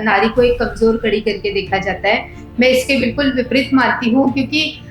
नारी को एक कमजोर कड़ी करके देखा जाता है। मैं इसके बिल्कुल विपरीत मानती हूँ, क्योंकि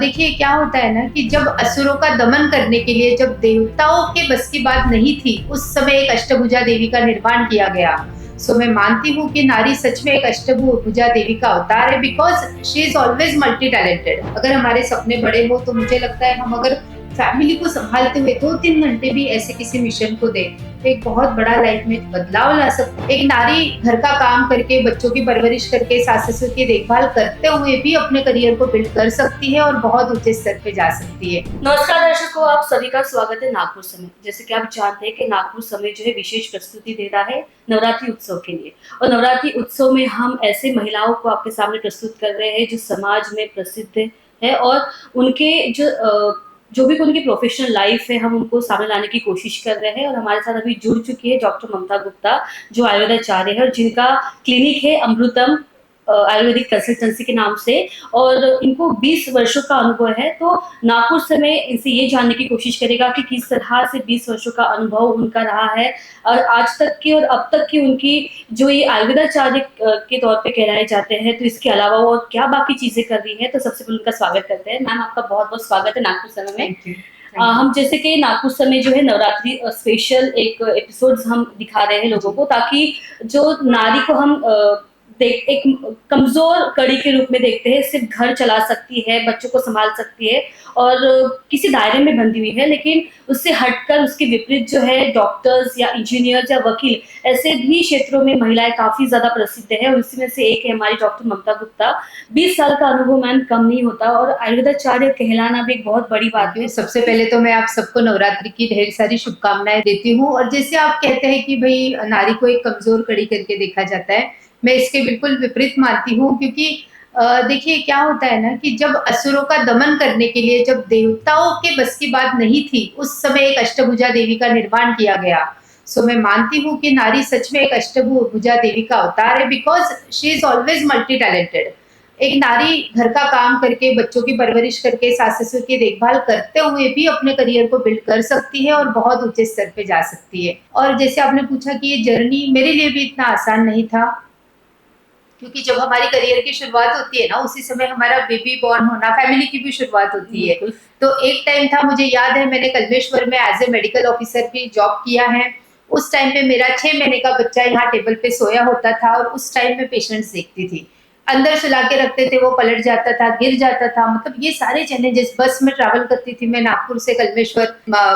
देखिए क्या होता है ना कि जब असुरों का दमन करने के लिए जब देवताओं के बस की बात नहीं थी, उस समय एक अष्टभुजा देवी का निर्माण किया गया। सो मैं मानती हूँ कि नारी सच में एक अष्टभुजा देवी का अवतार है, because she is always multi talented. अगर हमारे सपने बड़े हो तो मुझे लगता है हम अगर फैमिली को संभालते हुए 2-3 घंटे भी ऐसे किसी मिशन को दें तो एक बहुत बड़ा लाइफ में बदलाव ला सकते। एक नारी घर का काम करके, बच्चों की परवरिश करके, सास ससुर की देखभाल करते हुए भी अपने करियर को बिल्ड कर सकती है और बहुत ऊंचे स्तर पे जा सकती है। नमस्कार दर्शकों, आप सभी का स्वागत है नागपुर समय। जैसे कि आप जानते हैं कि नागपुर समय जो है विशेष प्रस्तुति दे रहा है नवरात्रि उत्सव के लिए। और नवरात्रि उत्सव में हम ऐसे महिलाओं को आपके सामने प्रस्तुत कर रहे हैं जो समाज में प्रसिद्ध है और उनके जो भी उनकी प्रोफेशनल लाइफ है हम उनको सामने लाने की कोशिश कर रहे हैं। और हमारे साथ अभी जुड़ चुकी है डॉक्टर ममता गुप्ता, जो आयुर्वेदाचार्य है और जिनका क्लिनिक है अमृतम आयुर्वेदिक कंसल्टेंसी के नाम से, और इनको 20 वर्षों का अनुभव है। तो नागपुर से मैं इनसे ये जानने की कोशिश करेगा कि किस तरह से 20 वर्षों का अनुभव उनका रहा है और आज तक की और अब तक की उनकी जो ये आयुर्वेदाचार्य के तौर पे कहलाए जाते हैं, तो इसके अलावा वो क्या बाकी चीजें कर रही है। तो सबसे पहले उनका स्वागत करते हैं। मैम, आपका बहुत बहुत स्वागत है नागपुर समय में। हम जैसे कि नागपुर समय जो है नवरात्रि स्पेशल एक एपिसोड्स हम दिखा रहे हैं लोगों को, ताकि जो नारी को हम एक कमजोर कड़ी के रूप में देखते हैं, सिर्फ घर चला सकती है, बच्चों को संभाल सकती है और किसी दायरे में बंधी हुई है, लेकिन उससे हटकर उसके विपरीत जो है डॉक्टर्स या इंजीनियर्स या वकील ऐसे भी क्षेत्रों में महिलाएं काफी ज्यादा प्रसिद्ध है। और इसी में से एक है हमारी डॉक्टर ममता गुप्ता। 20 साल का अनुभव मैम कम नहीं होता और आयुर्वेदाचार्य कहलाना भी एक बहुत बड़ी बात है। सबसे पहले तो मैं आप सबको नवरात्रि की ढेर सारी शुभकामनाएं देती हूँ। और जैसे आप कहते हैं कि भाई नारी को एक कमजोर कड़ी करके देखा जाता है, मैं इसके बिल्कुल विपरीत मानती हूँ, क्योंकि देखिए क्या होता है ना कि जब असुरों का दमन करने के लिए जब देवताओं के बस की बात नहीं थी, उस समय एक अष्टभुजा देवी का निर्माण किया गया। सो मैं मानती हूँ कि नारी सच में एक अष्टभुजा देवी का अवतार है, because she is always multi talented. एक नारी घर का काम करके, बच्चों की परवरिश करके, सास ससुर की देखभाल करते हुए भी अपने करियर को बिल्ड कर सकती है और बहुत ऊंचे स्तर पे जा सकती है। और जैसे आपने पूछा कि ये जर्नी मेरे लिए भी इतना आसान नहीं था, क्योंकि जब हमारी करियर की शुरुआत होती है ना, उसी समय हमारा बेबी बॉर्न होना, फैमिली की भी शुरुआत होती है। तो एक टाइम था, मुझे याद है, मैंने कल्मेश्वर में एज ए मेडिकल ऑफिसर भी जॉब किया है। उस टाइम पे मेरा 6 महीने का बच्चा यहाँ टेबल पे सोया होता था और उस टाइम में पेशेंट्स देखती थी। अंदर सुला के रखते थे, वो पलट जाता था, गिर जाता था। मतलब ये सारे चैलेंजेस, बस में ट्रैवल करती थी मैं, नागपुर से कल्मेश्वर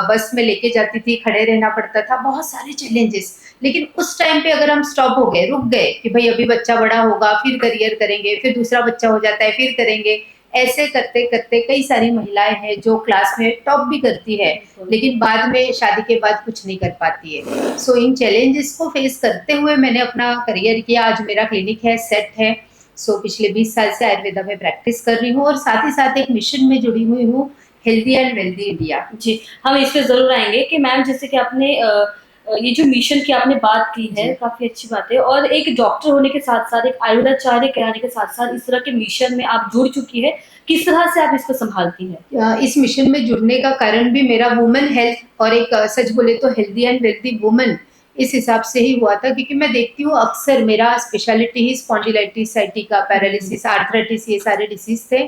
बस में लेके जाती थी, खड़े रहना पड़ता था, बहुत सारे चैलेंजेस। लेकिन उस टाइम पे अगर हम स्टॉप हो गए, रुक गए कि भाई अभी बच्चा बड़ा होगा, फिर करियर करेंगे, फिर दूसरा बच्चा हो जाता है, फिर करेंगे, ऐसे करते करते कई सारी महिलाएं हैं जो क्लास में टॉप भी करती है, लेकिन बाद में शादी के बाद कुछ नहीं कर पाती है। सो इन चैलेंजेस को फेस करते हुए मैंने अपना करियर किया। आज मेरा क्लिनिक है, सेट है। सो पिछले 20 साल से आयुर्वेदा में प्रैक्टिस कर रही हूँ और साथ ही साथ एक मिशन में जुड़ी हुई हूँ, हेल्दी एंड वेल्दी इंडिया। जी, हम इस पे जरूर आएंगे कि मैम जैसे कि आपने ये जो मिशन की आपने बात की है, काफी अच्छी बात है। और एक डॉक्टर होने के साथ साथ, एक आयुर्वेदाचार्य कहलाने के साथ साथ इस तरह के मिशन में आप जुड़ चुकी है, किस तरह से आप इसको संभालती हैं? इस मिशन में जुड़ने का कारण भी मेरा वुमेन हेल्थ और एक सच बोले तो हेल्दी एंड वेल्दी वुमेन, इस हिसाब से ही हुआ था। क्योंकि मैं देखती हूँ अक्सर मेरा स्पेशलिटी ही स्पॉन्डिलाइटिस, साइटिका, पैरालिसिस, आर्थराइटिस, ये सारे डिसीज थे।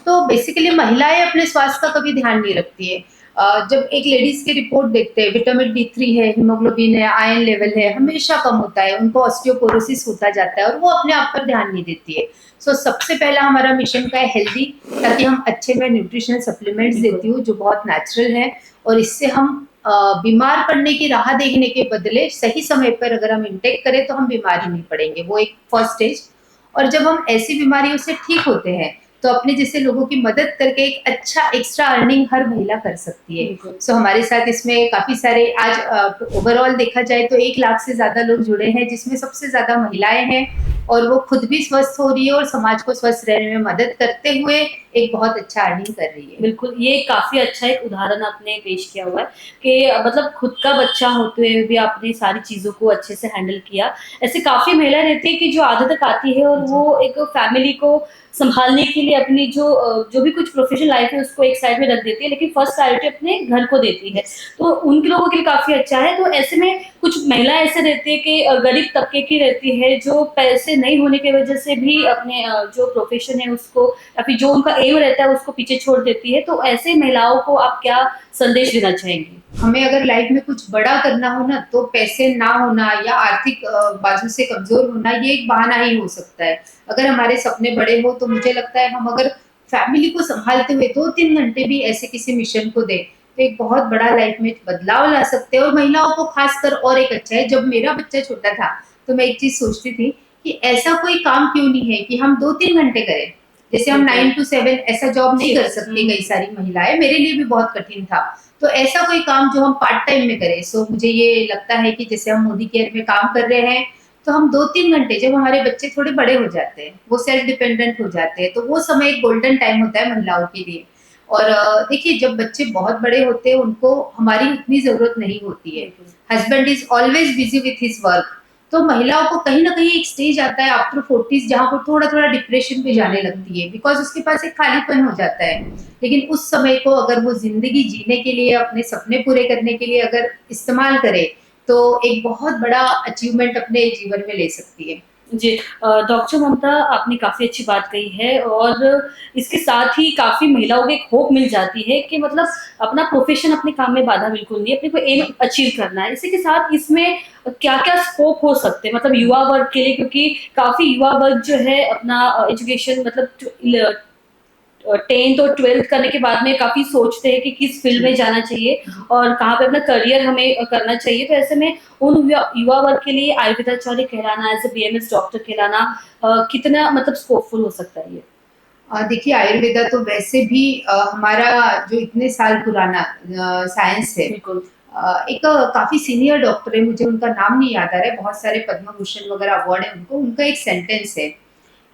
तो बेसिकली महिलाएं अपने स्वास्थ्य का कभी ध्यान नहीं रखती है। जब एक लेडीज की रिपोर्ट देखते हैं, विटामिन D3 है, हीमोग्लोबिन है, आयरन लेवल है, हमेशा कम होता है, उनको ऑस्टियोपोरोसिस होता जाता है और वो अपने आप पर ध्यान नहीं देती है। सो सबसे पहला हमारा मिशन का है हेल्दी, ताकि हम अच्छे में न्यूट्रिशनल सप्लीमेंट्स देती हूँ जो बहुत नेचुरल है, और इससे हम बीमार पड़ने की राह देखने के बदले सही समय पर अगर हम इंटेक करें तो हम बीमार ही नहीं पड़ेंगे। वो एक फर्स्ट स्टेज। और जब हम ऐसी बीमारियों से ठीक होते हैं तो अपने जैसे लोगों की मदद करके एक अच्छा एक्स्ट्रा अर्निंग हर महिला कर सकती है। सो हमारे साथ इसमें काफी सारे, आज ओवरऑल देखा जाए तो 1 लाख से ज्यादा लोग जुड़े हैं, जिसमें सबसे ज्यादा महिलाएं हैं, और वो खुद भी स्वस्थ हो रही है और समाज को स्वस्थ रहने में मदद करते हुए एक बहुत अच्छा अर्निंग कर रही है। बिल्कुल, ये काफ़ी अच्छा एक उदाहरण आपने पेश किया हुआ है कि मतलब खुद का बच्चा होते हुए भी आपने सारी चीज़ों को अच्छे से हैंडल किया। ऐसे काफ़ी महिलाएँ रहती हैं कि जो आदत तक आती है और जी, वो एक फैमिली को सँभालने के लिए अपनी जो भी कुछ प्रोफ़ेशनल लाइफ़ है उसको एक साइड में रख देती है, लेकिन फर्स्ट प्रायोरिटी अपने घर को देती है। यस। तो उन लोगों के लिए काफ़ी अच्छा है, तो ऐसे में कुछ महिलाएँ ऐसे रहती है कि गरीब तबके की रहती है, जो पैसे नहीं होने की वजह से भी अपने जो प्रोफ़ेशन है उसको या फिर जो उनका एम रहता है उसको पीछे छोड़ देती है, तो ऐसे महिलाओं को आप क्या संदेश देना चाहेंगी? हमें अगर लाइफ में कुछ बड़ा करना हो ना, तो पैसे ना होना या आर्थिक बाजू से कमज़ोर होना, ये एक बहाना ही हो सकता है। अगर हमारे सपने बड़े हो, तो मुझे लगता है हम अगर फैमिली को सँभालते हुए 2-3 घंटे भी ऐसे किसी मिशन को दें, तो एक बहुत बड़ा लाइफ में बदलाव ला सकते हैं और महिलाओं को ख़ासकर और एक अच्छा है, जब मेरा बच्चा छोटा था, तो मैं एक चीज़ सोचती थी कि ऐसा कोई काम क्यों नहीं है कि हम 2-3 घंटे करें। जैसे हम बिल्कुल। 9 टू 7 ऐसा जॉब नहीं कर शिफ्ट सकती कई सारी महिलाएँ, मेरे लिए भी बहुत कठिन था। तो ऐसा कोई काम जो हम पार्ट टाइम में करें। सो मुझे ये लगता है कि जैसे हम मोदी केयर में काम कर रहे हैं, तो हम 2-3 घंटे जब हमारे बच्चे थोड़े बड़े हो जाते हैं, वो सेल्फ डिपेंडेंट हो जाते हैं, तो वो समय एक गोल्डन टाइम होता है महिलाओं के लिए। और देखिए जब बच्चे बहुत बड़े होते हैं, उनको हमारी उतनी ज़रूरत नहीं होती है। बिल्कुल। Husband is always busy with his work. तो महिलाओं को कहीं न कहीं एक स्टेज आता है आफ्टर 40s जहाँ वो थोड़ा-थोड़ा डिप्रेशन पे जाने हुँ। लगती है, बिकॉज़ उसके पास एक खालीपन हो जाता है। लेकिन उस समय को अगर वो ज़िंदगी जीने के लिए, अपने सपने पूरे करने के लिए अगर इस्तेमाल करे, तो एक बहुत बड़ा अचीवमेंट अपने जीवन में ले सकती है। जी डॉक्टर ममता आपने काफ़ी अच्छी बात कही है और इसके साथ ही काफ़ी महिलाओं को एक होप मिल जाती है कि मतलब अपना प्रोफ़ेशन अपने काम में बाधा बिल्कुल नहीं है, अपने को एम अचीव करना है। इसी के साथ इसमें क्या-क्या स्कोप हो सकते हैं मतलब युवा वर्ग के लिए क्योंकि काफ़ी युवा वर्ग जो है अपना एजुकेशन मतलब जो 10th और 12th करने के बाद में काफ़ी सोचते हैं कि किस फ़ील्ड जी, में जाना चाहिए जी। और कहाँ पे अपना करियर हमें करना चाहिए। तो ऐसे में उन युवा वर्ग के लिए आयुर्वेदाचार्य कहलाना, एज़ अ बीएमएस डॉक्टर कहलाना कितना मतलब स्कोपफुल हो सकता है ये? देखिए आयुर्वेदा तो वैसे भी हमारा जो इतने साल पुराना साइंस है। बिल्कुल। एक काफ़ी सीनियर डॉक्टर है, मुझे उनका नाम नहीं याद आ रहा है, बहुत सारे पद्म भूषण वगैरह अवार्ड है उनको। उनका एक सेंटेंस है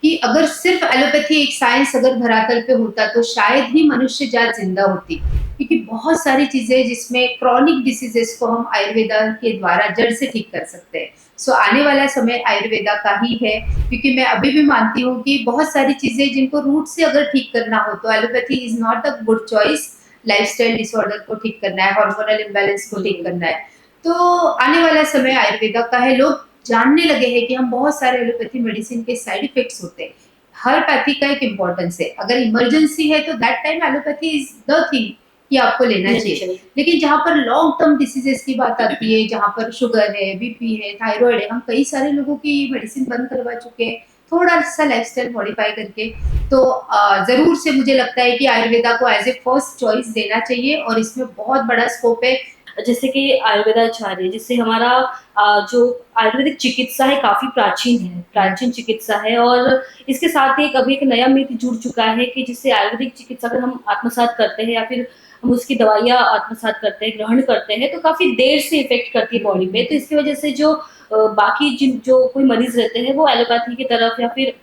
कि अगर सिर्फ एलोपैथी एक साइंस अगर धरातल पे होता तो शायद ही मनुष्य जात जिंदा होती, क्योंकि बहुत सारी चीजें जिसमें क्रॉनिक डिसीजेस को हम आयुर्वेदा के द्वारा जड़ से ठीक कर सकते हैं। सो आने वाला समय आयुर्वेदा का ही है, क्योंकि मैं अभी भी मानती हूँ कि बहुत सारी चीजें जिनको रूट से अगर ठीक करना हो तो allopathy is not a good choice. Lifestyle disorder को ठीक करना है, हार्मोनल इम्बैलेंस को ठीक बिल्कुल। करना है, तो आने वाला समय आयुर्वेदा का है। लोग जानने लगे हैं कि हम बहुत सारे एलोपैथी मेडिसिन के साइड इफेक्ट्स होते हैं। हर पैथी का एक इम्पोर्टेंस है। अगर इमरजेंसी है तो that time allopathy is the thing कि आपको लेना लेनी चाहिए। चाहिए। लेकिन जहाँ पर लॉन्ग टर्म डिसीजेस की बात आती है, जहाँ पर शुगर है, बीपी है, थायराइड है, हम कई सारे लोगों की मेडिसिन बंद करवा चुके हैं, थोड़ा-सा लाइफस्टाइल मॉडिफाई करके। तो ज़रूर से मुझे लगता है कि आयुर्वेदा को एज़ ए फर्स्ट चॉइस देना चाहिए और इसमें बहुत बड़ा स्कोप है। जैसे कि आयुर्वेदाचार्य जिससे हमारा जो आयुर्वेदिक चिकित्सा है काफ़ी हुँ, प्राचीन चिकित्सा है और इसके साथ ही एक अभी एक नया मिथ जुड़ चुका है कि जिससे आयुर्वेदिक चिकित्सा अगर हम आत्मसात करते हैं या फिर हम उसकी दवाइयाँ आत्मसात करते हैं, ग्रहण करते हैं, तो काफ़ी देर से इफ़ेक्ट करती है हुँ, बॉडी पे। हुँ। तो इसकी वजह से जो बाकी जिन जो कोई मरीज़ रहते हैं, वो एलोपैथी की तरफ या फिर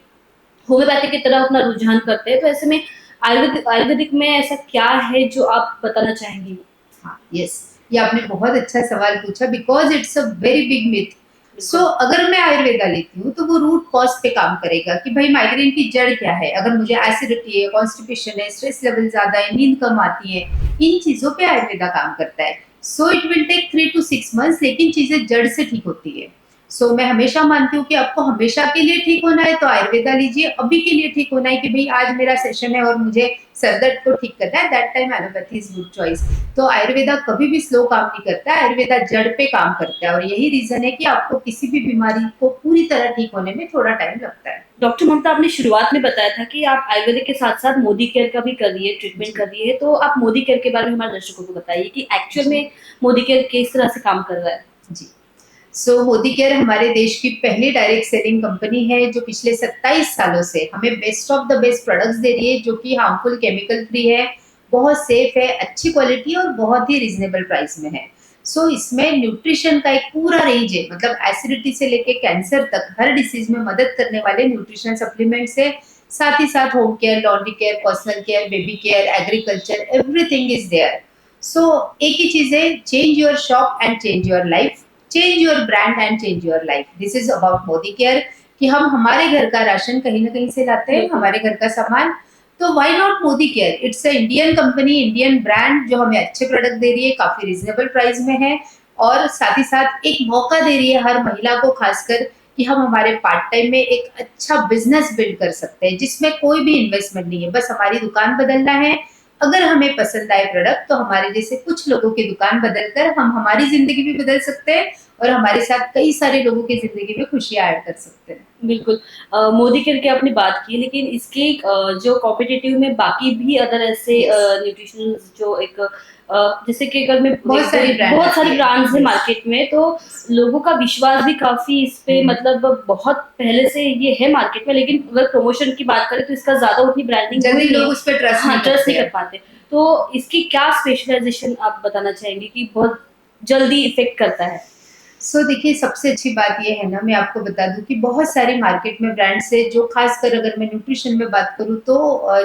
होम्योपैथी की तरफ अपना रुझान करते हैं। तो ऐसे में आयुर्वेदिक में ऐसा क्या है जो आप बताना चाहेंगी? हाँ, यस, ये आपने बहुत अच्छा सवाल पूछा because it's a very big myth. So बिल्कुल। अगर मैं आयुर्वेदा लेती हूँ, तो वो रूट कॉज़ पे काम करेगा कि भई माइग्रेन की जड़ क्या है? अगर मुझे एसिडिटी है, कॉन्स्टिपेशन है, स्ट्रेस लेवल ज़्यादा है, नींद कम आती है, इन चीज़ों पे आयुर्वेदा काम करता है। So it will take 3 to 6 months, लेकिन चीज़ें जड़ से ठीक होती है। सो मैं हमेशा मानती हूँ कि आपको हमेशा के लिए ठीक होना है तो आयुर्वेदा लीजिए, अभी के लिए ठीक होना है कि भई आज मेरा सेशन है और मुझे सर दर्द को ठीक करना है, that time allopathy is good choice. तो आयुर्वेदा कभी भी स्लो काम नहीं करता है, आयुर्वेदा जड़ पे काम करता है और यही रीज़न है कि आपको किसी भी बीमारी को पूरी तरह ठीक होने में थोड़ा टाइम लगता है। डॉक्टर ममता आपने शुरुआत में बताया था कि आप आयुर्वेदिक के साथ-साथ मोदी केयर का भी कर रही है, ट्रीटमेंट जी, कर रही है, तो आप मोदी केयर के बारे में हमारे दर्शकों को बताइए कि एक्चुअल जी, में मोदी केयर किस तरह से काम कर रहा है? जी। सो मोदी केयर हमारे देश की पहली डायरेक्ट सेलिंग कंपनी है जो पिछले 27 सालों से हमें best of the best products दे रही है, जो कि हार्मफुल केमिकल फ्री है, बहुत सेफ है, अच्छी क्वालिटी और बहुत ही रीज़नेबल प्राइस में है। सो इसमें न्यूट्रिशन का एक पूरा रेंज है, मतलब एसिडिटी से लेके कैंसर तक हर डिसीज़ में मदद करने वाले न्यूट्रिशन सप्लीमेंट्स है, साथ ही साथ home care, laundry care, personal care, baby care, agriculture, everything is there. So एक ही चीज है, change your shop and change your life, change your brand and change your life. This is about Modi care, कि हम हमारे घर का ration कहीं ना कहीं से लाते हैं, बिल्कुल। हमारे घर का सामान। तो why not Modi care? It's a Indian company, Indian brand, जो हमें अच्छे प्रोडक्ट दे रही है, काफी रिजनेबल प्राइस में है, और साथ ही साथ एक मौका दे रही है हर महिला को, खासकर कि हम हमारे पार्ट टाइम में एक अच्छा बिजनेस बिल्ड कर सकते हैं, जिसमें कोई भी इन्वेस्टमेंट नहीं है, बस हमारी दुकान बदलना है। अगर हमें पसंद आए प्रोडक्ट, तो हमारे जैसे कुछ लोगों की दुकान बदलकर हम हमारी जिंदगी भी बदल सकते हैं, और हमारे साथ कई सारे लोगों की जिंदगी में खुशियां ऐड कर सकते हैं। बिल्कुल। मोदी केयर की आपने बात की, लेकिन इसके जो कॉम्पिटिटिव में बाकी भी अदर ऐसे यस, न्यूट्रिशन जो एक जैसे कि अगर मैं बहुत सारी ब्रांड बहुत आती सारी है। ब्रांड्स हैं यस, मार्केट में, तो लोगों का विश्वास भी काफ़ी इस पे मतलब बहुत पहले से ये है मार्केट में, लेकिन अगर प्रमोशन की बात करें तो इसका ज़्यादा उतनी ब्रांडिंग हुई जल्दी नहीं लोग है। उस पर ट्रस्ट हाँ, नहीं ट्रस्ट करते नहीं कर हैं। पाते। तो इसकी क्या स्पेशलाइज़ेशन आप बताना चाहेंगे कि बहुत जल्दी इफ़ेक्ट करता है? देखिए, सबसे अच्छी बात ये है ना, मैं आपको बता दूं कि बहुत सारे मार्केट में ब्रांड्स है, जो खासकर अगर मैं न्यूट्रिशन में बात करूं तो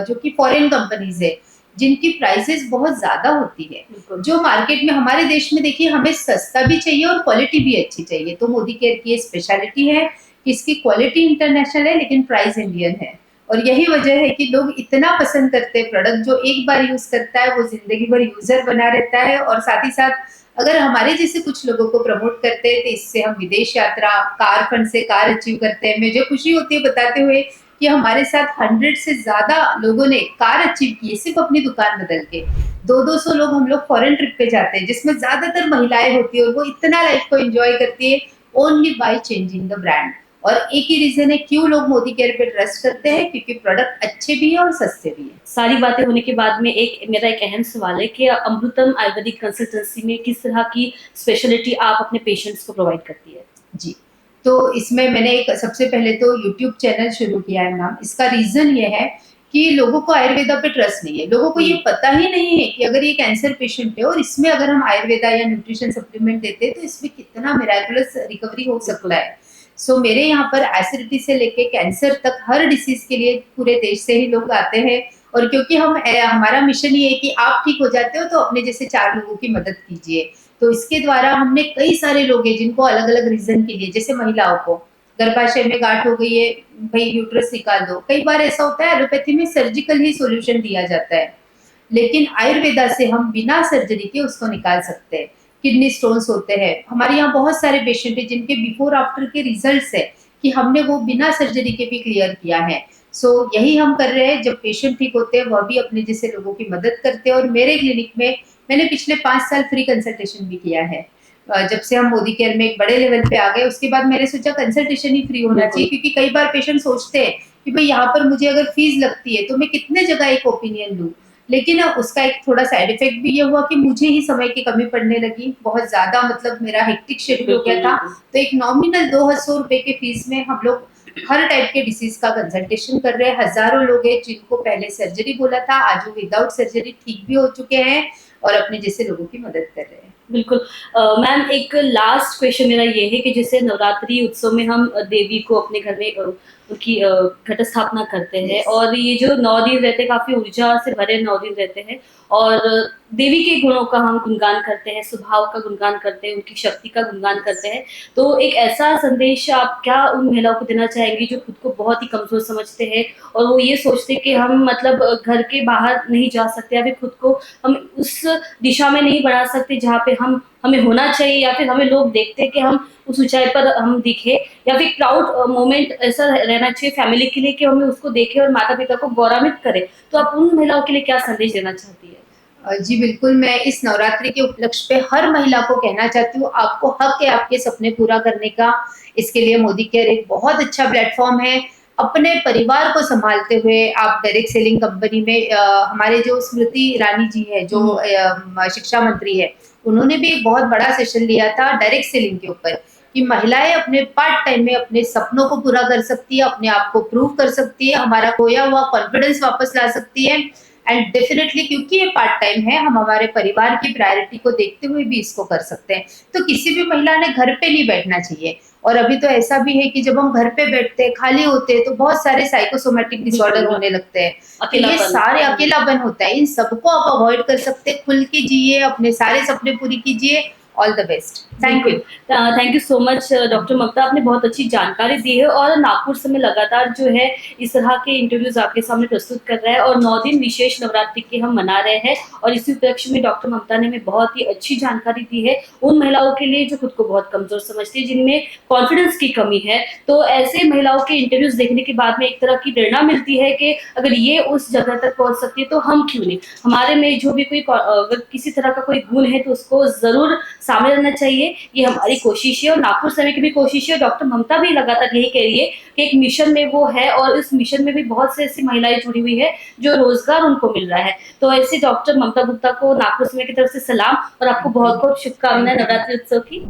जो कि फॉरेन कंपनीज है, जिनकी प्राइसेस बहुत ज्यादा होती है। बिल्कुल। जो मार्केट में हमारे देश में, देखिए, हमें सस्ता भी चाहिए और क्वालिटी भी अच्छी चाहिए। तो मोदी केयर की ये स्पेशलिटी है कि इसकी क्वालिटी इंटरनेशनल है, लेकिन प्राइस इंडियन है। और यही वजह है कि लोग इतना पसंद करते हैं प्रोडक्ट, जो एक बार यूज करता है वो जिंदगी भर यूजर बना रहता है। और साथ ही साथ अगर हमारे जैसे कुछ लोगों को प्रमोट करते हैं, तो इससे हम विदेश यात्रा, कार फंड से कार अचीव करते हैं। मुझे खुशी होती है बताते हुए कि हमारे साथ 100 से ज्यादा लोगों ने कार अचीव की है, सिर्फ अपनी दुकान बदल के। 200 लोग हम लोग फॉरेन ट्रिप पे जाते हैं, जिसमें ज्यादातर महिलाएं होती है, और वो इतना लाइफ को एंजॉय करती है, only by changing the brand. और एक ही रीजन है क्यों लोग मोदी केयर पे ट्रस्ट करते जी। हैं, क्योंकि प्रोडक्ट अच्छे भी है और सस्ते भी है। सारी बातें होने के बाद में एक मेरा एक अहम सवाल है कि अमृतम आयुर्वेदिक कंसल्टेंसी में किस तरह की स्पेशलिटी आप अपने पेशेंट्स को प्रोवाइड करती है? जी। तो इसमें मैंने एक सबसे पहले तो यूट्यूब चैनल शुरू किया है मैम। इसका रीज़न ये है कि लोगों को आयुर्वेदा पे ट्रस्ट नहीं है। लोगों को ये हुँ। पता ही नहीं है कि अगर ये कैंसर पेशेंट है और इसमें अगर हम आयुर्वेदा या न्यूट्रिशन सप्लीमेंट देते हैं, तो इसमें कितना मिरेकुलस रिकवरी हो सकता बिल्कुल। है। मेरे यहाँ पर एसिडिटी से लेके कैंसर तक हर डिसीज़ के लिए पूरे देश से ही लोग आते हैं। और क्योंकि हमारा मिशन ये है कि आप ठीक हो जाते हो, तो अपने जैसे 4 लोगों की मदद कीजिए। तो इसके द्वारा हमने कई सारे लोग हैं जिनको अलग-अलग रीज़न के लिए, जैसे महिलाओं को गर्भाशय में गांठ हो गई है, भई यूट्रस निकाल दो। कई बार ऐसा होता है, एलोपैथी में सर्जिकल ही सॉल्यूशन दिया जाता है, लेकिन आयुर्वेदा से हम बिना सर्जरी के उसको निकाल सकते हैं। किडनी स्टोन्स होते हैं, हमारे यहाँ बहुत सारे पेशेंट हैं जिनके बिफोर आफ्टर के रिजल्ट्स है कि हमने वो बिना सर्जरी के भी क्लियर किया है। यही हम कर रहे हैं, जब पेशेंट ठीक होते हैं, वह भी अपने जैसे लोगों की मदद करते हैं। और मेरे क्लिनिक में मैंने पिछले 5 साल फ्री कंसल्टेशन भी किया है। जब से हम मोदी केयर में एक बड़े लेवल पे आ गए, उसके बाद मैंने सोचा कंसल्टेशन ही फ्री होना चाहिए, बिल्कुल। क्योंकि कई बार पेशेंट सोचते हैं कि भाई यहाँ पर मुझे अगर फीस लगती है, तो मैं कितने जगह एक ओपिनियन लूँ। लेकिन उसका एक थोड़ा साइड इफेक्ट भी ये हुआ कि मुझे ही समय की कमी पड़ने लगी, बहुत ज़्यादा, मतलब मेरा हेक्टिक शेड्यूल हो गया बिल्कुल, था। बिल्कुल। तो एक नॉमिनल 200 रुपए के फीस में हम लोग हर टाइप के डिसीज़ का कंसल्टेशन कर रहे हैं। हज़ारों लोग हैं जिनको पहले सर्जरी बोला था, आज वो विदाउट सर्जरी ठीक भी हो चुके हैं और अपने जैसे लोगों की मदद कर रहे हैं। बिल्कुल। मैम एक लास्ट क्वेश्चन मेरा ये है कि जैसे नवरात्रि उत्सव में हम देवी को अपने घर में उनकी घट स्थापना करते हैं, यस। और ये जो 9 दिन रहते हैं काफ़ी ऊर्जा से भरे 9 दिन रहते हैं, और देवी के गुणों का हम गुणगान करते हैं, स्वभाव का गुणगान करते हैं, उनकी शक्ति का गुणगान करते हैं। तो एक ऐसा संदेश आप क्या उन महिलाओं को देना चाहेंगी जो खुद को बहुत ही कमज़ोर समझते हैं, और वो ये सोचते हैं कि हम मतलब घर के बाहर नहीं जा सकते, या फिर खुद को हम उस दिशा में नहीं बढ़ा सकते जहाँ पे हमें होना चाहिए, या फिर हमें लोग देखते हैं कि हम उस ऊँचाई पर हम दिखे, या फिर प्राउड मोमेंट ऐसा रहना चाहिए फैमिली के लिए कि हमें उसको देखें और माता-पिता को गौरवान्वित करें। तो आप उन महिलाओं के लिए क्या संदेश देना चाहती हैं? जी बिल्कुल, मैं इस नवरात्रि के उपलक्ष्य पे हर महिला को कहना चाहती हूँ, आपको हक है आपके सपने पूरा करने का। इसके लिए मोदी केयर एक बहुत अच्छा प्लेटफ़ॉर्म है। अपने परिवार को सँभालते हुए आप डायरेक्ट सेलिंग कंपनी में हमारे जो स्मृति ईरानी जी हैं, हुँ, जो हुँ। शिक्षा मंत्री हैं, उन्होंने भी एक बहुत बड़ा सेशन लिया था डायरेक्ट सेलिंग के ऊपर, कि महिलाएँ अपने पार्ट टाइम में अपने सपनों को पूरा कर सकती है, अपने आप को प्रूव कर सकती है, हमारा खोया हुआ कॉन्फिडेंस वापस ला सकती है। एंड डेफिनेटली, क्योंकि ये पार्ट टाइम है, हम हमारे परिवार की प्रायोरिटी को देखते हुए भी इसको कर सकते हैं। तो किसी भी महिला ने घर पे नहीं बैठना चाहिए, और अभी तो ऐसा भी है कि जब हम घर पे बैठते हैं, खाली होते हैं, तो बहुत सारे साइकोसोमैटिक डिसऑर्डर बिल्कुल, होने लगते हैं। तो ये अकेलापन। सारे अकेलापन होता है, इन सबको आप अवॉइड कर सकते हैं, खुल के जिए, अपने सारे सपने पूरी कीजिए। All the best. थैंक बिल्कुल। You. Thank you so much doctor Mamata, आपने बहुत अच्छी जानकारी दी है और नागपुर समय लगातार जो है इस तरह के इंटरव्यूज़ आपके सामने प्रस्तुत कर रहा है और 9 दिन विशेष नवरात्रि के हम मना रहे हैं और इसी उपलक्ष्य में डॉक्टर ममता ने हमें बहुत ही अच्छी जानकारी दी है, उन महिलाओं के लिए जो खुद को बहुत कमज़ोर समझती है, जिनमें कॉन्फिडेंस की कमी है। तो ऐसे महिलाओं के इंटरव्यूज़ देखने के बाद में एक तरह की प्रेरणा मिलती है कि अगर ये उस जगह तक पहुँच सकती है, तो हम क्यों नहीं? हमारे में जो भी अगर किसी तरह का कोई गुण है, तो उसको ज़रूर सामने रहना चाहिए, ये हमारी कोशिश है और नागपुर समय की भी कोशिश है। डॉक्टर ममता भी लगातार यही कह रही है कि एक मिशन में वो है और इस मिशन में भी बहुत से ऐसी महिलाएँ जुड़ी हुई है, जो रोज़गार उनको मिल रहा है। तो ऐसे डॉक्टर ममता गुप्ता को नागपुर समय की तरफ से सलाम और आपको बहुत-बहुत शुभकामनाएँ थैंक यू। नवरात्रि उत्सव की।